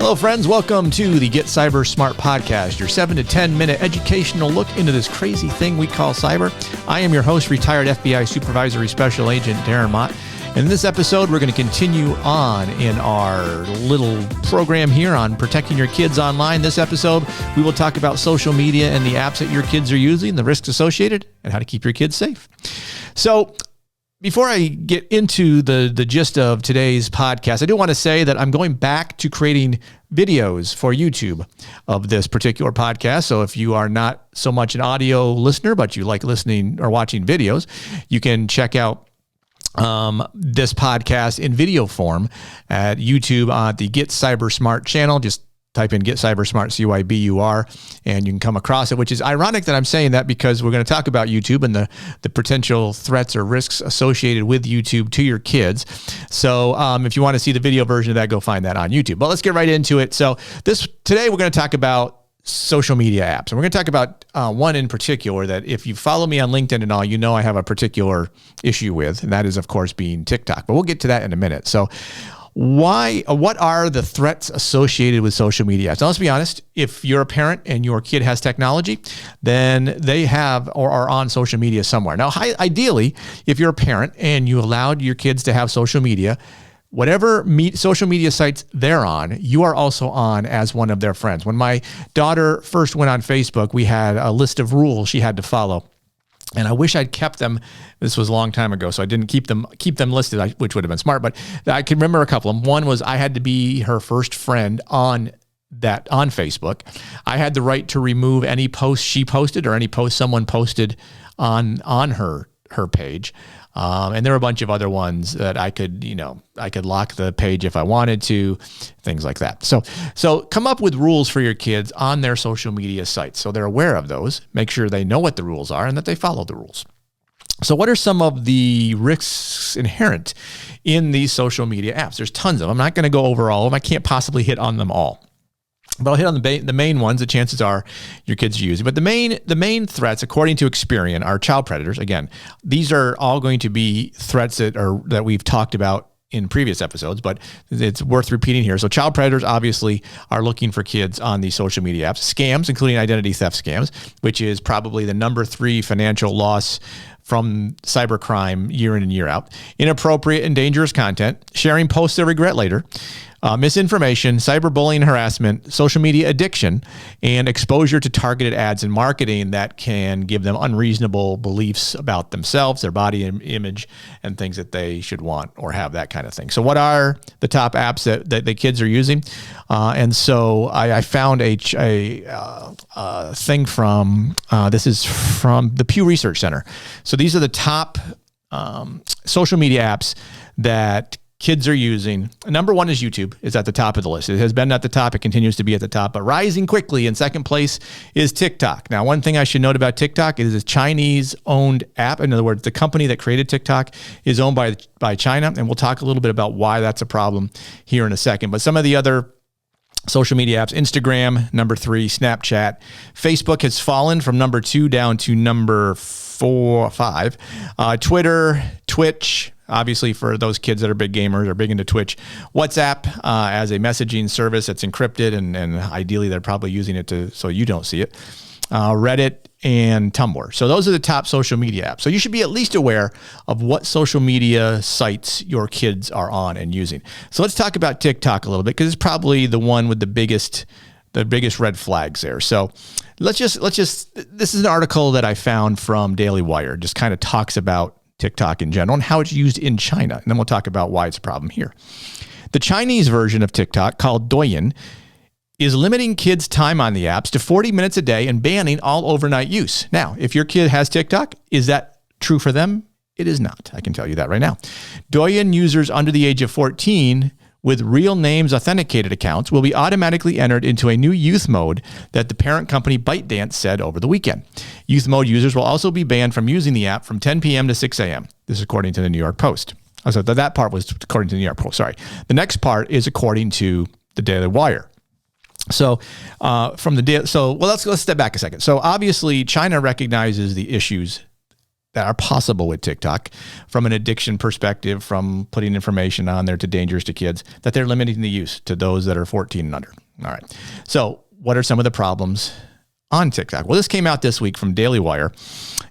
Hello, friends. Welcome to the Get Cyber Smart podcast, your 7 to 10 minute educational look into this crazy thing we call cyber. I am your host, retired FBI Supervisory Special Agent Darren Mott. And in this episode, we're going to continue on in our little program here on protecting your kids online. This episode, we will talk about social media and the apps that your kids are using, the risks associated, and how to keep your kids safe. So, before I get into the gist of today's podcast, I do want to say that I'm going back to creating videos for YouTube of this particular podcast. So if you are not so much an audio listener, but you like listening or watching videos, you can check out this podcast in video form at YouTube on the Get Cyber Smart channel. Just type in Get Cyber Smart, CyBUr, and you can come across it, which is ironic that I'm saying that because we're going to talk about YouTube and the potential threats or risks associated with YouTube to your kids. So if you want to see the video version of that, go find that on YouTube. But let's get right into it. So today we're going to talk about social media apps. And we're going to talk about one in particular that if you follow me on LinkedIn and all, you know I have a particular issue with, and that is, of course, being TikTok. But we'll get to that in a minute. So what are the threats associated with social media? So let's be honest, if you're a parent and your kid has technology, then they have or are on social media somewhere. Now, ideally, if you're a parent and you allowed your kids to have social media, whatever social media sites they're on, you are also on as one of their friends. When my daughter first went on Facebook, we had a list of rules she had to follow. And I wish I'd kept them. This was a long time ago, so I didn't keep them listed, which would have been smart. But I can remember a couple of them. One was I had to be her first friend on Facebook. I had the right to remove any post she posted or any post someone posted on her page. And there were a bunch of other ones that I could lock the page if I wanted to, things like that. So come up with rules for your kids on their social media sites so they're aware of those. Make sure they know what the rules are and that they follow the rules. So what are some of the risks inherent in these social media apps? There's tons of them. I'm not going to go over all of them. I can't possibly hit on them all. But I'll hit on the main ones. The chances are your kids are using. But the main threats, according to Experian, are child predators. Again, these are all going to be threats that we've talked about in previous episodes, but it's worth repeating here. So child predators obviously are looking for kids on these social media apps. Scams, including identity theft scams, which is probably the number 3 financial loss from cybercrime year in and year out. Inappropriate and dangerous content, sharing posts they regret later, misinformation, cyberbullying, harassment, social media addiction, and exposure to targeted ads and marketing that can give them unreasonable beliefs about themselves, their body image, and things that they should want or have, that kind of thing. So what are the top apps that the kids are using? And so I found a thing from, this is from the Pew Research Center. So these are the top social media apps that kids are using. Number 1 is YouTube. It's at the top of the list. It has been at the top. It continues to be at the top, but rising quickly in second place is TikTok. Now, one thing I should note about TikTok is it's a Chinese-owned app. In other words, the company that created TikTok is owned by China, and we'll talk a little bit about why that's a problem here in a second. But some of the other social media apps, Instagram, number 3, Snapchat. Facebook has fallen from number 2 down to number 5. Twitter, Twitch, obviously for those kids that are big gamers or big into Twitch. WhatsApp as a messaging service that's encrypted, and ideally they're probably using it so you don't see it. Reddit and Tumblr. So those are the top social media apps. So you should be at least aware of what social media sites your kids are on and using. So let's talk about TikTok a little bit because it's probably the one with the biggest red flags there. So let's just this is an article that I found from Daily Wire, just kind of talks about TikTok in general and how it's used in China. And then we'll talk about why it's a problem here. The Chinese version of TikTok, called Douyin, is limiting kids' time on the apps to 40 minutes a day and banning all overnight use. Now, if your kid has TikTok, is that true for them? It is not. I can tell you that right now. Douyin users under the age of 14 with real names authenticated accounts will be automatically entered into a new youth mode that the parent company ByteDance said over the weekend. Youth mode users will also be banned from using the app from 10 p.m. to 6 a.m. This is according to the New York Post. Oh, so that part was according to the New York Post. Sorry. The next part is according to the Daily Wire. So let's step back a second. So obviously China recognizes the issues that are possible with TikTok from an addiction perspective, from putting information on there to dangerous to kids, that they're limiting the use to those that are 14 and under. All right. So what are some of the problems on TikTok? Well, this came out this week from Daily Wire,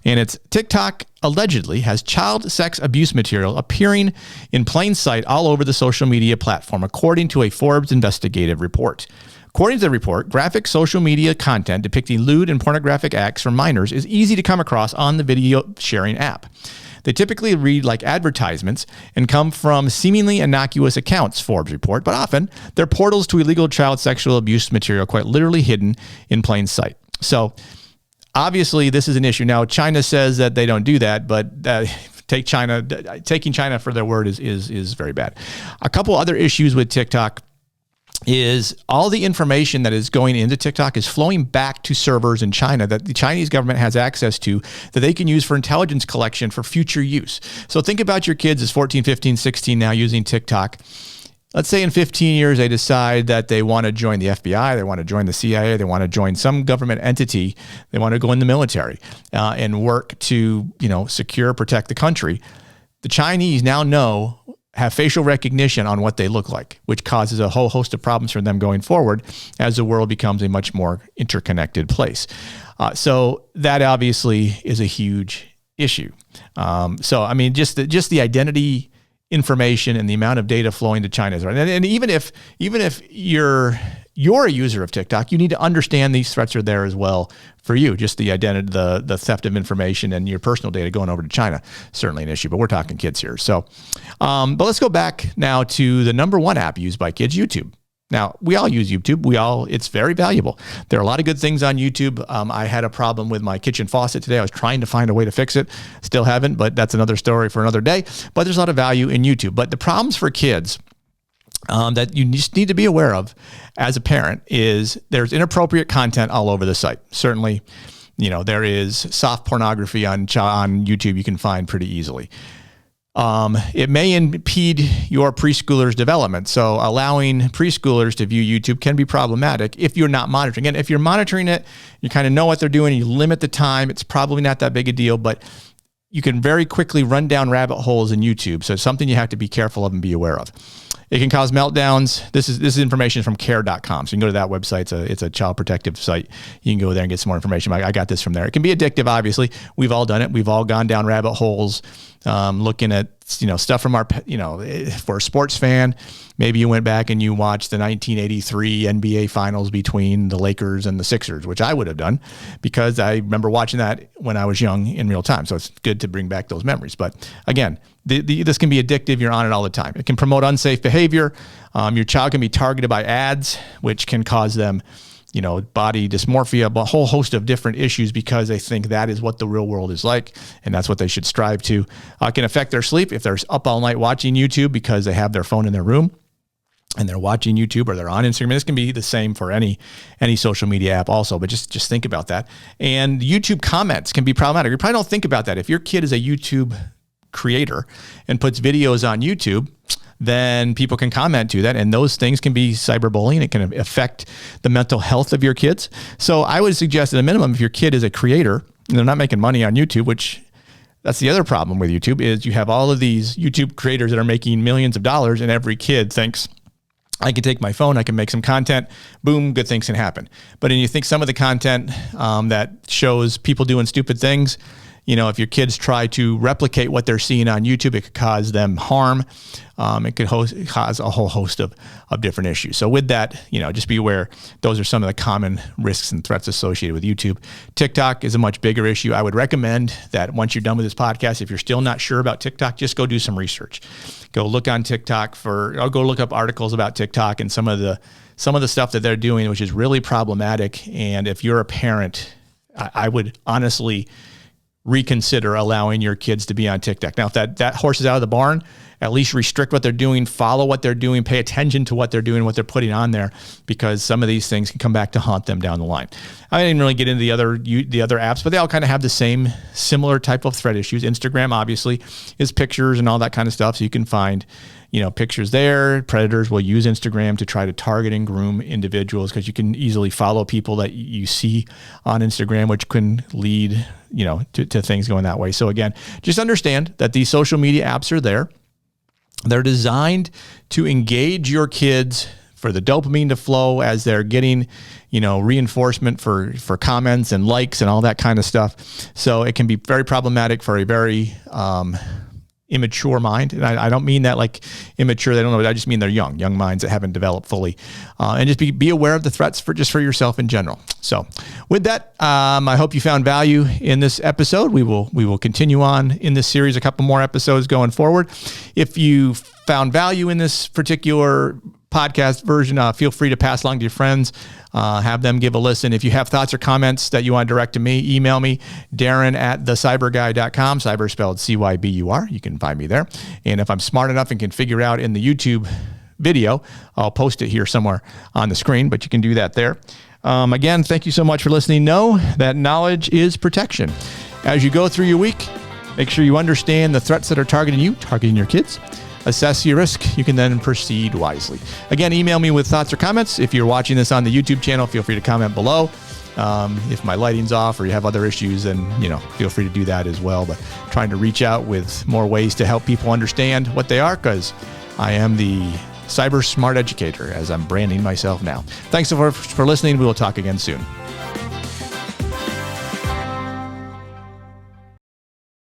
and it's TikTok allegedly has child sex abuse material appearing in plain sight all over the social media platform, according to a Forbes investigative report. According to the report, graphic social media content depicting lewd and pornographic acts from minors is easy to come across on the video sharing app. They typically read like advertisements and come from seemingly innocuous accounts, Forbes report, but often they're portals to illegal child sexual abuse material quite literally hidden in plain sight. So obviously this is an issue. Now, China says that they don't do that, but taking China for their word is very bad. A couple other issues with TikTok is all the information that is going into TikTok is flowing back to servers in China that the Chinese government has access to that they can use for intelligence collection for future use. So think about your kids as 14, 15, 16 now using TikTok. Let's say in 15 years, they decide that they want to join the FBI, they want to join the CIA, they want to join some government entity, they want to go in the military and work to, secure, protect the country. The Chinese now have facial recognition on what they look like, which causes a whole host of problems for them going forward as the world becomes a much more interconnected place. So that obviously is a huge issue. Just the identity information and the amount of data flowing to China is right. And even if you're a user of TikTok, you need to understand these threats are there as well for you. Just the identity, the theft of information and your personal data going over to China, certainly an issue, but we're talking kids here. So, but let's go back now to the number one app used by kids, YouTube. Now, we all use YouTube. It's very valuable. There are a lot of good things on YouTube. I had a problem with my kitchen faucet today. I was trying to find a way to fix it. Still haven't, but that's another story for another day. But there's a lot of value in YouTube. But the problems for kids that you just need to be aware of as a parent is there's inappropriate content all over the site. Certainly, there is soft pornography on YouTube you can find pretty easily. It may impede your preschooler's development. So allowing preschoolers to view YouTube can be problematic if you're not monitoring. And if you're monitoring it, you kind of know what they're doing, you limit the time, it's probably not that big a deal, but you can very quickly run down rabbit holes in YouTube. So it's something you have to be careful of and be aware of. It can cause meltdowns. This is information from care.com. So you can go to that website. It's a child protective site. You can go there and get some more information. I got this from there. It can be addictive, obviously. We've all done it. We've all gone down rabbit holes looking at stuff from for a sports fan. Maybe you went back and you watched the 1983 NBA Finals between the Lakers and the Sixers, which I would have done because I remember watching that when I was young in real time. So it's good to bring back those memories. But again, this can be addictive. You're on it all the time. It can promote unsafe behavior. Your child can be targeted by ads, which can cause them body dysmorphia, a whole host of different issues because they think that is what the real world is like, and that's what they should strive to. It can affect their sleep if they're up all night watching YouTube because they have their phone in their room and they're watching YouTube or they're on Instagram. This can be the same for any social media app also, but just think about that. And YouTube comments can be problematic. You probably don't think about that. If your kid is a YouTube creator and puts videos on YouTube, then people can comment to that. And those things can be cyberbullying. It can affect the mental health of your kids. So I would suggest at a minimum, if your kid is a creator and they're not making money on YouTube, which that's the other problem with YouTube is you have all of these YouTube creators that are making millions of dollars and every kid thinks, I can take my phone, I can make some content, boom, good things can happen. But then you think some of the content that shows people doing stupid things, if your kids try to replicate what they're seeing on YouTube, it could cause them harm. It could cause a whole host of different issues. So with that, just be aware, those are some of the common risks and threats associated with YouTube. TikTok is a much bigger issue. I would recommend that once you're done with this podcast, if you're still not sure about TikTok, just go do some research. Go look on TikTok I'll go look up articles about TikTok and some of the stuff that they're doing, which is really problematic. And if you're a parent, I would honestly reconsider allowing your kids to be on TikTok. Now, if that horse is out of the barn, at least restrict what they're doing, follow what they're doing, pay attention to what they're doing, what they're putting on there, because some of these things can come back to haunt them down the line. I didn't really get into the other apps, but they all kind of have the same similar type of threat issues. Instagram, obviously, is pictures and all that kind of stuff. So you can find, pictures there. Predators will use Instagram to try to target and groom individuals because you can easily follow people that you see on Instagram, which can lead, to things going that way. So again, just understand that these social media apps are there. They're designed to engage your kids for the dopamine to flow as they're getting, reinforcement for comments and likes and all that kind of stuff. So it can be very problematic for a very immature mind. And I don't mean that like immature, they don't know, I just mean they're young minds that haven't developed fully. And just be aware of the threats for yourself in general. So with that, I hope you found value in this episode. We will continue on in this series, a couple more episodes going forward. If you found value in this particular podcast version, feel free to pass along to your friends, have them give a listen. If you have thoughts or comments that you want to direct to me, email me, Darren@thecyburguy.com, cyber spelled CYBUR. You can find me there. And if I'm smart enough and can figure out in the YouTube video, I'll post it here somewhere on the screen, but you can do that there. Again, thank you so much for listening. Know that knowledge is protection. As you go through your week, make sure you understand the threats that are targeting you, targeting your kids. Assess your risk. You can then proceed wisely. Again, email me with thoughts or comments. If you're watching this on the YouTube channel, feel free to comment below. If my lighting's off or you have other issues, then feel free to do that as well. But trying to reach out with more ways to help people understand what they are, because I am the cyber smart educator, as I'm branding myself now. Thanks for listening. We will talk again soon.